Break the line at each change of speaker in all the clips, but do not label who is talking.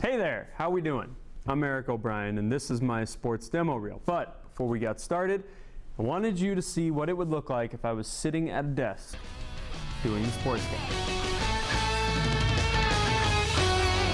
Hey there, how we doing? I'm Eric O'Brien and this is my sports demo reel. But before we got started, I wanted you to see what it would look like if I was sitting at a desk doing the sports game.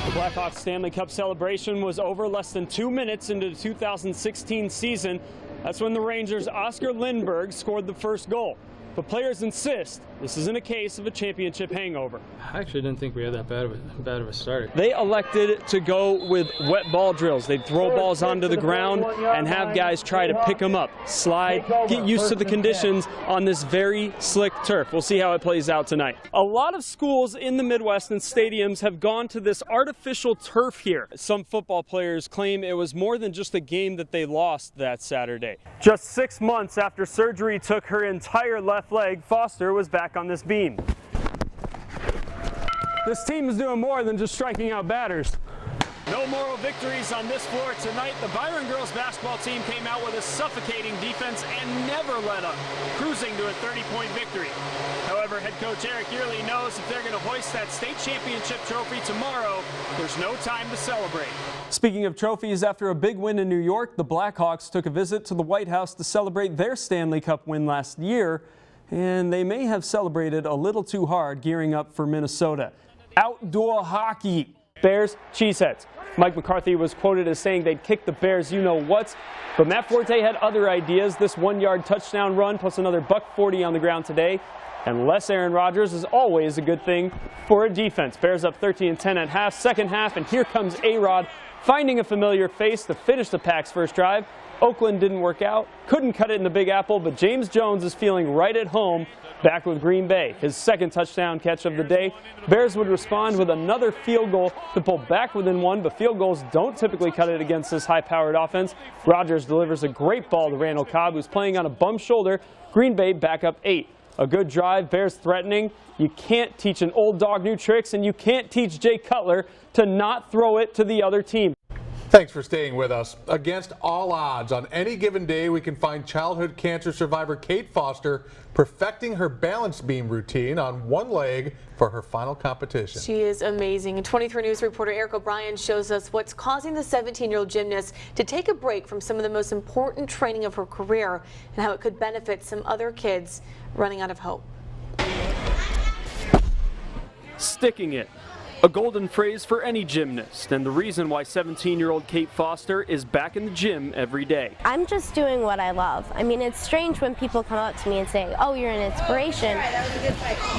The Blackhawks Stanley Cup celebration was over less than 2 minutes into the 2016 season. That's when the Rangers' Oscar Lindberg scored the first goal. But players insist this isn't a case of a championship hangover.
I actually didn't think we had that bad of a start.
They elected to go with wet ball drills. They'd throw balls onto the ground and have guys try to pick them up, slide, get used to the conditions on this very slick turf. We'll see how it plays out tonight. A lot of schools in the Midwest and stadiums have gone to this artificial turf here. Some football players claim it was more than just a game that they lost that Saturday. Just 6 months after surgery took her entire left leg, Foster was back on this beam. This team is doing more than just striking out batters. No moral victories on this floor tonight. The Byron girls basketball team came out with a suffocating defense and never let up, cruising to a 30-point victory. However, head coach Eric Yearly knows if they're going to hoist that state championship trophy tomorrow, there's no time to celebrate. Speaking of trophies, after a big win in New York, the Blackhawks took a visit to the White House to celebrate their Stanley Cup win last year, and they may have celebrated a little too hard gearing up for Minnesota. Outdoor hockey. Bears, cheeseheads. Mike McCarthy was quoted as saying they'd kick the Bears you-know-whats, but Matt Forte had other ideas. This one-yard touchdown run plus another $140 on the ground today. And less Aaron Rodgers is always a good thing for a defense. Bears up 13-10 at half, second half, and here comes A-Rod finding a familiar face to finish the Pack's first drive. Oakland didn't work out, couldn't cut it in the Big Apple, but James Jones is feeling right at home back with Green Bay. His second touchdown catch of the day. Bears would respond with another field goal to pull back within one, but field goals don't typically cut it against this high-powered offense. Rodgers delivers a great ball to Randall Cobb, who's playing on a bum shoulder. Green Bay back up 8. A good drive, Bears threatening. You can't teach an old dog new tricks, and you can't teach Jay Cutler to not throw it to the other team.
Thanks for staying with us. Against all odds, on any given day, we can find childhood cancer survivor Kate Foster perfecting her balance beam routine on one leg for her final competition.
She is amazing. And 23 News reporter Eric O'Brien shows us what's causing the 17-year-old gymnast to take a break from some of the most important training of her career and how it could benefit some other kids running out of hope.
Sticking it. A golden phrase for any gymnast, and the reason why 17-year-old Kate Foster is back in the gym every day.
I'm just doing what I love. I mean, it's strange when people come up to me and say, oh, you're an inspiration.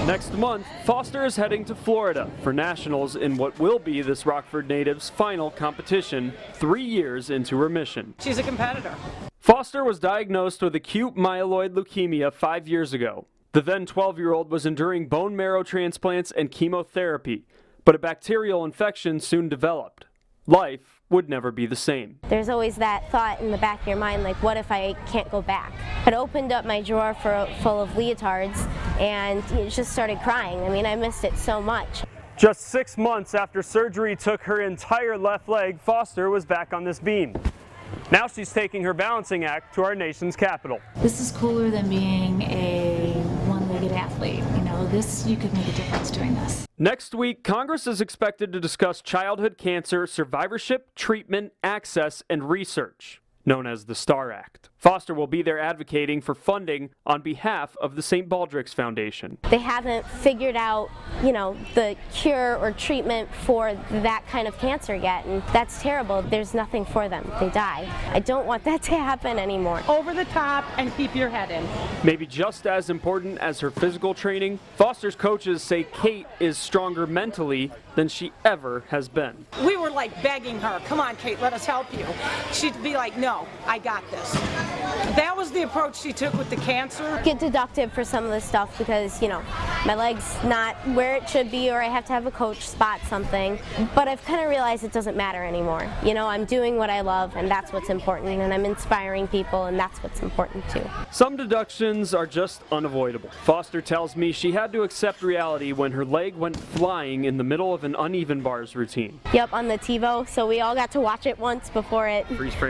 Next month, Foster is heading to Florida for nationals in what will be this Rockford native's final competition, 3 years into her mission.
She's a competitor.
Foster was diagnosed with acute myeloid leukemia 5 years ago. The then 12-year-old was enduring bone marrow transplants and chemotherapy. But a bacterial infection soon developed. Life would never be the same.
There's always that thought in the back of your mind, like, what if I can't go back? I opened up my drawer full of leotards and just started crying. I mean, I missed it so much.
Just 6 months after surgery took her entire left leg, Foster was back on this beam. Now she's taking her balancing act to our nation's capital.
This is cooler than being a one-legged athlete. You could make a difference doing this.
Next week, Congress is expected to discuss childhood cancer survivorship, treatment, access, and research, known as the STAR Act. Foster will be there advocating for funding on behalf of the St. Baldrick's Foundation.
They haven't figured out, the cure or treatment for that kind of cancer yet, and that's terrible. There's nothing for them. They die. I don't want that to happen anymore.
Over the top and keep your head in.
Maybe just as important as her physical training, Foster's coaches say Kate is stronger mentally than she ever has been.
We were like begging her, come on, Kate, let us help you. She'd be like, no, I got this. That was the approach she took with the cancer.
Get deductive for some of this stuff because, my leg's not where it should be, or I have to have a coach spot something. But I've kind of realized it doesn't matter anymore. I'm doing what I love, and that's what's important, and I'm inspiring people, and that's what's important too.
Some deductions are just unavoidable. Foster tells me she had to accept reality when her leg went flying in the middle of an uneven bars routine.
Yep, on the TiVo, so we all got to watch it once before it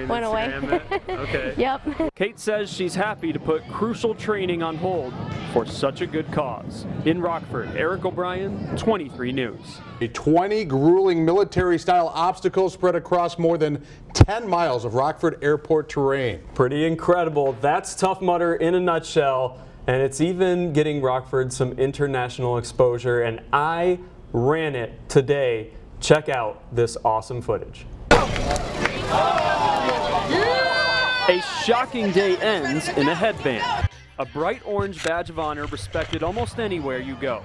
went away.
Okay.
Yep.
Kate says she's happy to put crucial training on hold for such a good cause. In Rockford, Eric O'Brien, 23 News.
20 grueling military-style obstacles spread across more than 10 miles of Rockford Airport terrain.
Pretty incredible. That's Tough Mudder in a nutshell, and it's even getting Rockford some international exposure, and I ran it today. Check out this awesome footage.
A shocking day ends in a headband. A bright orange badge of honor respected almost anywhere you go.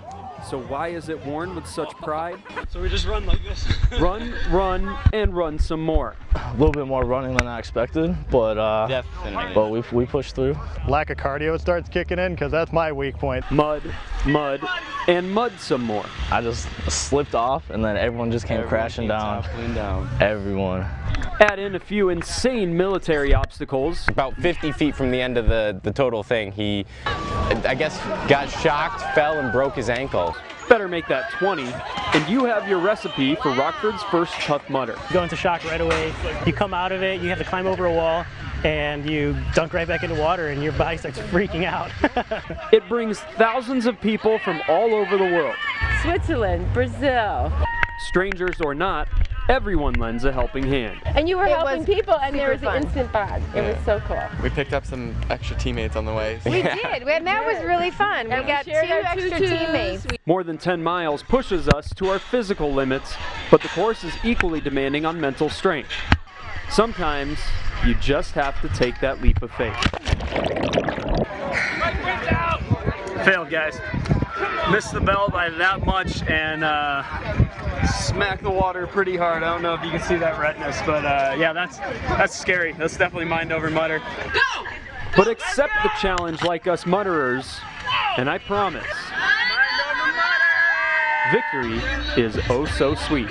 So why is it worn with such pride?
So we just run like this.
Run, run, and run some more.
A little bit more running than I expected, but we pushed through.
Lack of cardio starts kicking in because that's my weak point.
Mud, mud, and mud some more.
I just slipped off and then everyone just came crashing down. Everyone.
Add in a few insane military obstacles.
About 50 feet from the end of the total thing, he, I guess, got shocked, fell, and broke his ankle.
Better make that 20, and you have your recipe for Rockford's first Tough Mudder.
You go into shock right away. You come out of it, you have to climb over a wall, and you dunk right back into water, and your body starts freaking out.
It brings thousands of people from all over the world.
Switzerland, Brazil.
Strangers or not, everyone lends a helping hand.
And you were helping people, and there was an instant bond. It was so cool.
We picked up some extra teammates on the way.
We did, and that was really fun. We got 2 extra teammates.
More than 10 miles pushes us to our physical limits, but the course is equally demanding on mental strength. Sometimes you just have to take that leap of faith.
Failed, guys. Missed the bell by that much and smacked the water pretty hard. I don't know if you can see that redness, but yeah, that's scary. That's definitely mind over mutter.
Go! But accept the challenge like us mutterers, and I promise, victory is oh so sweet.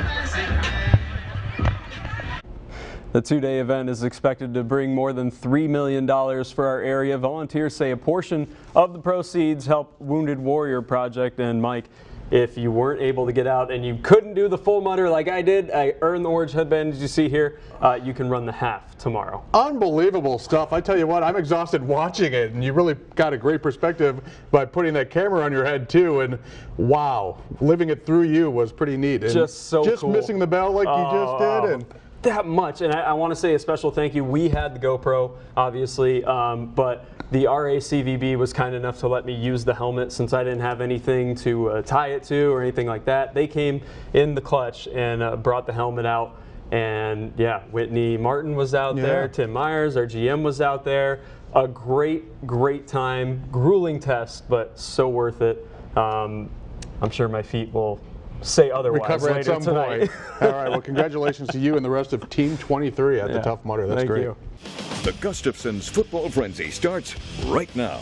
The two-day event is expected to bring more than $3 million for our area. Volunteers say a portion of the proceeds help Wounded Warrior Project. And Mike, if you weren't able to get out and you couldn't do the full mudder like I did, I earned the orange headband, as you see here, you can run the half tomorrow.
Unbelievable stuff. I tell you what, I'm exhausted watching it, and you really got a great perspective by putting that camera on your head too, and wow, living it through you was pretty neat. And
just so
just
cool.
Missing the bell like you just did. And
that much, and I want to say a special thank you. We had the GoPro, obviously, but the RACVB was kind enough to let me use the helmet since I didn't have anything to tie it to or anything like that. They came in the clutch and brought the helmet out, and yeah, Whitney Martin was out there, Tim Myers, our GM, was out there. A great time, grueling test, but so worth it. I'm sure my feet will say otherwise.
Recover at some point. All right, well, congratulations to you and the rest of Team 23 at the Tough Mudder. That's great.
You.
The Gustafson's Football Frenzy starts right now.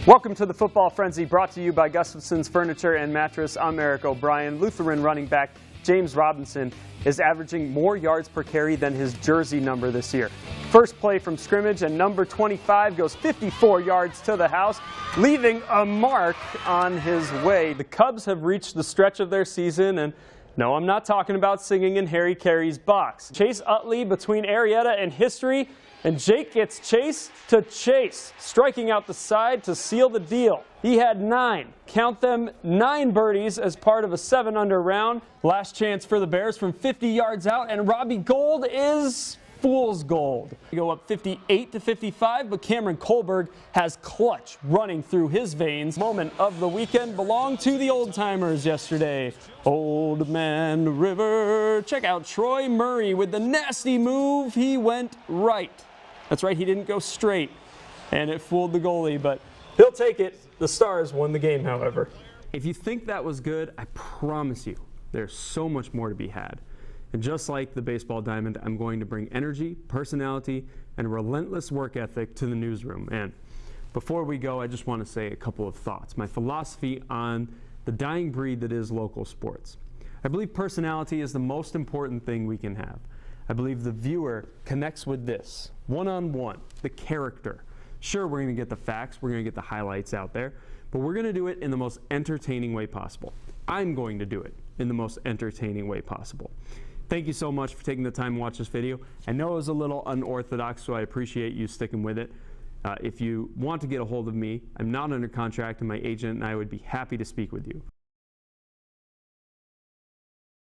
Welcome to the Football Frenzy, brought to you by Gustafson's Furniture and Mattress. I'm Eric O'Brien. Lutheran running back James Robinson is averaging more yards per carry than his jersey number this year. First play from scrimmage, and number 25 goes 54 yards to the house, leaving a mark on his way. The Cubs have reached the stretch of their season, and no, I'm not talking about singing in Harry Carey's box. Chase Utley between Arietta and History, and Jake gets Chase to chase, striking out the side to seal the deal. He had 9, count them, 9 birdies as part of a 7-under round. Last chance for the Bears from 50 yards out, and Robbie Gold is fool's gold. We go up 58-55, but Cameron Kohlberg has clutch running through his veins. Moment of the weekend belonged to the old-timers yesterday. Old Man River. Check out Troy Murray with the nasty move. He went right. That's right, he didn't go straight, and it fooled the goalie, but he'll take it. The Stars won the game, however. If you think that was good, I promise you, there's so much more to be had. And just like the baseball diamond, I'm going to bring energy, personality, and relentless work ethic to the newsroom. And before we go, I just want to say a couple of thoughts. My philosophy on the dying breed that is local sports. I believe personality is the most important thing we can have. I believe the viewer connects with this, one-on-one, the character. Sure, we're going to get the facts, we're going to get the highlights out there, but we're going to do it in the most entertaining way possible. I'm going to do it in the most entertaining way possible. Thank you so much for taking the time to watch this video. I know it was a little unorthodox, so I appreciate you sticking with it.
If you want to get a hold of me, I'm not under contract, and my agent and I would be happy to speak with you.